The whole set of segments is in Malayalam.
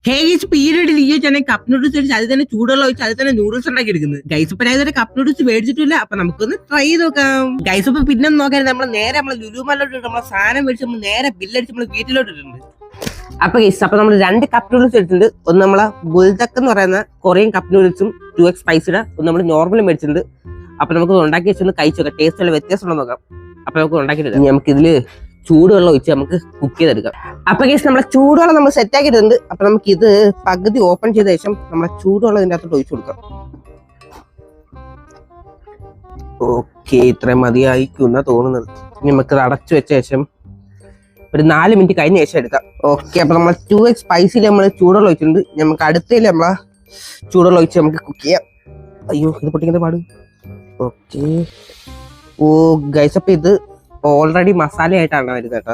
ഹേഗീസ് പീരീഡിൽ ഈ തന്നെ കപ്പ് നൂഡിൽസ് അടിച്ച് അത് തന്നെ ചൂടുള്ള വെച്ച് അത് തന്നെ നൂഡിൽസ് ഉണ്ടാക്കി എടുക്കുന്നത്. ഗൈസ് ഇപ്പൊ ഞാൻ കപ്പ് നൂഡിൽസ് മേടിച്ചിട്ടില്ല. അപ്പൊ നമുക്കൊന്ന് ട്രൈ ചെയ്ത് നോക്കാം. ഗൈസ് ഇപ്പൊ പിന്നെ നോക്കാൻ നമ്മളെ ലുലുമാലോട്ട് നമ്മളെ സാധനം മേടിച്ച് നമ്മൾ നേരെ ബില്ലടിച്ച് നമ്മൾ വീട്ടിലോട്ട് ഇട്ടിട്ടുണ്ട്. അപ്പൊ ഗൈസ് അപ്പൊ നമ്മൾ 2 കപ്പ് നൂഡിൽസ് എടുത്തിട്ടുണ്ട്. ഒന്ന് നമ്മളെ ബുൾഡക്ക് എന്ന് പറയുന്ന കൊറിയൻ കപ്പ് നൂഡിൽസും 2x സ്പൈസിയുടെ ഒന്ന് നമ്മൾ നോർമലും മേടിച്ചിട്ടുണ്ട്. അപ്പൊ നമുക്ക് ഉണ്ടാക്കി വെച്ചൊന്ന് കഴിച്ചു നോക്കാം. ടേസ്റ്റ് ഉള്ള വ്യത്യാസം ഉണ്ടോ നോക്കാം. അപ്പൊ നമുക്ക് ഉണ്ടാക്കിയിട്ട് നമുക്ക് ഇതില് ചൂടുവെള്ളം ഒഴിച്ച് നമുക്ക് കുക്ക് ചെയ്തെടുക്കാം. അപ്പൊ ഗൈസ് നമ്മളെ ചൂടുവെള്ളം നമ്മൾ സെറ്റ് ആക്കിയിട്ടുണ്ട്. അപ്പൊ നമുക്ക് ഇത് പകുതി ഓപ്പൺ ചെയ്ത ശേഷം നമ്മളെ ചൂടുവെള്ളം ഇതിന്റെ അകത്തോട്ട് ഒഴിച്ചു കൊടുക്കാം. ഓക്കെ, ഇത്രയും മതിയായിക്കുന്ന തോന്നുന്നത്. ഇനി നമുക്ക് ഇത് അടച്ചു വെച്ച ശേഷം ഒരു 4 മിനിറ്റ് കഴിഞ്ഞ ശേഷം എടുക്കാം. ഓക്കെ, അപ്പൊ നമ്മൾ 2x സ്പൈസിൽ നമ്മൾ ചൂടുവെള്ളം ഒഴിച്ചിട്ടുണ്ട്. നമുക്ക് അടുത്തതിൽ നമ്മളെ ചൂടുവെള്ളം ഒഴിച്ച് നമുക്ക് കുക്ക് ചെയ്യാം. അയ്യോ, ഇത് പൊട്ടിക്കുന്ന പാട്. ഓക്കെ, ഓ ഗൈസ് അപ്പൊ ഇത് ഓൾറെഡി മസാല ആയിട്ടാണ് വരുന്നത് കേട്ടോ.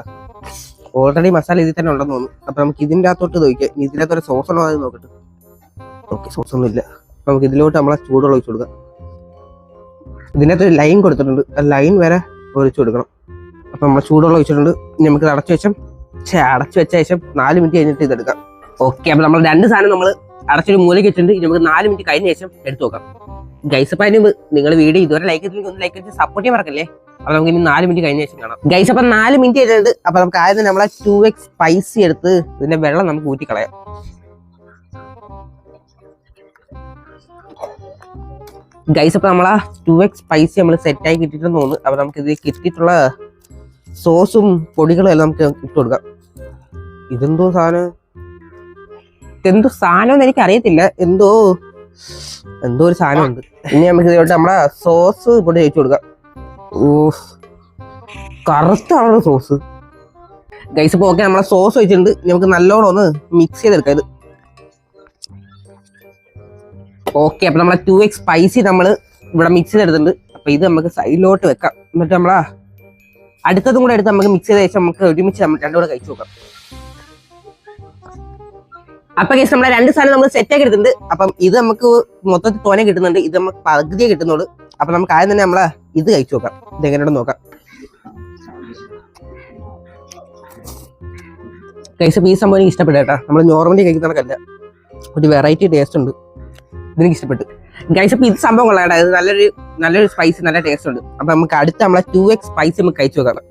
ഓൾറെഡി മസാല ഇതിൽ തന്നെ ഉണ്ടെന്ന് തോന്നുന്നു. അപ്പൊ നമുക്ക് ഇതിന്റെ അകത്തോട്ട് നോക്കിയാൽ ഇതിനകത്ത് ഒരു സോസ് ഉണ്ടോ അത് നോക്കട്ടെ. ഓക്കെ, സോസ് ഒന്നും ഇല്ല. നമുക്ക് ഇതിലോട്ട് നമ്മളെ ചൂടുവെള്ളം ഒഴിച്ചു കൊടുക്കാം. ഇതിനകത്ത് ഒരു ലൈൻ കൊടുത്തിട്ടുണ്ട്. ആ ലൈൻ വരെ ഒഴിച്ചു കൊടുക്കണം. അപ്പൊ നമ്മൾ ചൂടുവെള്ളം ഒഴിച്ചിട്ടുണ്ട്. നമുക്ക് അടച്ചു വെച്ച ശേഷം 4 മിനിറ്റ് കഴിഞ്ഞിട്ട് ഇതെടുക്കാം. ഓക്കെ, അപ്പൊ നമ്മൾ 2 സാധനം നമ്മൾ അടച്ചൊരു മൂലയ്ക്ക് വെച്ചിട്ടുണ്ട്. ഇനി നമുക്ക് 4 മിനിറ്റ് കഴിഞ്ഞ ശേഷം എടുത്തു നോക്കാം. ഗൈസ് അപ്പൊ അതിന് നിങ്ങൾ വീഡിയോ ഇതുവരെ ലൈക്ക് ചെയ്തില്ലെങ്കിൽ ഒന്ന് ലൈക്ക് ചെയ്ത് സപ്പോർട്ട് ചെയ്യാൻ മറക്കല്ലേ. അപ്പൊ നമുക്ക് ഇനി 4 മിനിറ്റ് കഴിഞ്ഞ ശേഷം കാണാം. ഗൈസ് അപ്പൊ 4 മിനിറ്റ് ആയിട്ടുണ്ട്. അപ്പൊ നമുക്ക് ആദ്യം നമ്മളെ 2x സ്പൈസി എടുത്ത് ഇതിന്റെ വെള്ളം നമുക്ക് ഊറ്റിക്കളയാം. ഗൈസ് അപ്പൊ നമ്മളെ 2x സ്പൈസി നമ്മൾ സെറ്റ് ആയി കിട്ടിയിട്ടെന്ന് തോന്നുന്നു. അപ്പൊ നമുക്ക് ഇത് കിട്ടിയിട്ടുള്ള സോസും പൊടികളും എല്ലാം നമുക്ക് ഇട്ട് കൊടുക്കാം. ഇതെന്തോ സാധനം എന്ന് എനിക്ക് അറിയത്തില്ല. എന്തോ ഒരു സാധനം ഉണ്ട്. ഇനി നമുക്ക് ഇതിലോട്ട് നമ്മളെ സോസ് പൊടി ഒഴിച്ചു കൊടുക്കാം. ഓ, കറുത്താണ് സോസ്. ഗൈസ് ഇപ്പൊ ഓക്കെ, നമ്മളെ സോസ് ഒഴിച്ചിട്ടുണ്ട്. നമുക്ക് നല്ലോണം ഒന്ന് മിക്സ് ചെയ്തെടുക്കാം ഇത്. ഓക്കെ, അപ്പൊ നമ്മളെ 2x സ്പൈസി നമ്മൾ ഇവിടെ മിക്സ് ചെയ്തെടുത്തിട്ടുണ്ട്. അപ്പൊ ഇത് നമുക്ക് സൈഡിലോട്ട് വെക്കാം. എന്നിട്ട് നമ്മളെ അടുത്തതും കൂടെ എടുത്ത് നമുക്ക് മിക്സ് ചെയ്ത ശേഷം നമുക്ക് ഒരുമിച്ച് നമ്മൾ രണ്ടും കൂടെ കഴിച്ചു നോക്കാം. അപ്പൊ ഗൈസ് നമ്മളെ 2 സാധനം നമ്മൾ സെറ്റ് ആക്കി എടുത്തിട്ടുണ്ട്. അപ്പം ഇത് നമുക്ക് മൊത്തത്തിൽ തോനെ കിട്ടുന്നുണ്ട്. ഇത് നമുക്ക് പകുതിയെ കിട്ടുന്നുള്ളൂ. അപ്പൊ നമുക്ക് ആദ്യം തന്നെ നമ്മളെ ഇത് കഴിച്ചു നോക്കാം. ഇത് എങ്ങനെയുണ്ടെന്ന് നോക്കാം. ഗൈസ് ഈ സംഭവം എനിക്ക് ഇഷ്ടപ്പെട്ടു കേട്ടോ. നമ്മൾ നോർമലി കഴിക്കുന്നവർക്കല്ല, ഒരു വെറൈറ്റി ടേസ്റ്റ് ഉണ്ട്. ഇതെനിക്ക് ഇഷ്ടപ്പെട്ടു. ഗൈസ് അപ്പൊ ഇത് സംഭവം കൊള്ളാം കേട്ടോ. ഇത് നല്ലൊരു സ്പൈസി, നല്ല ടേസ്റ്റ് ഉണ്ട്. അപ്പൊ നമുക്ക് അടുത്ത നമ്മളെ 2x സ്പൈസി നമുക്ക് കഴിച്ചു നോക്കാം.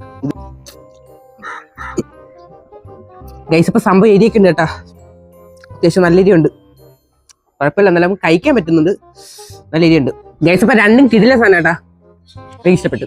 ഗൈസ് അപ്പൊ സംഭവം എരിയൊക്കെ ഉണ്ട് കേട്ടോ. അത്യാവശ്യം നല്ല എരിയുണ്ട്. കുഴപ്പമില്ല, എന്നാലും നമുക്ക് കഴിക്കാൻ പറ്റുന്നുണ്ട്. നല്ല എരിയുണ്ട്. ഗൈസ് അപ്പൊ 2 കിടിലൻ സാധനം കേട്ടാ. എനിക്ക് ഇഷ്ടപ്പെട്ടു.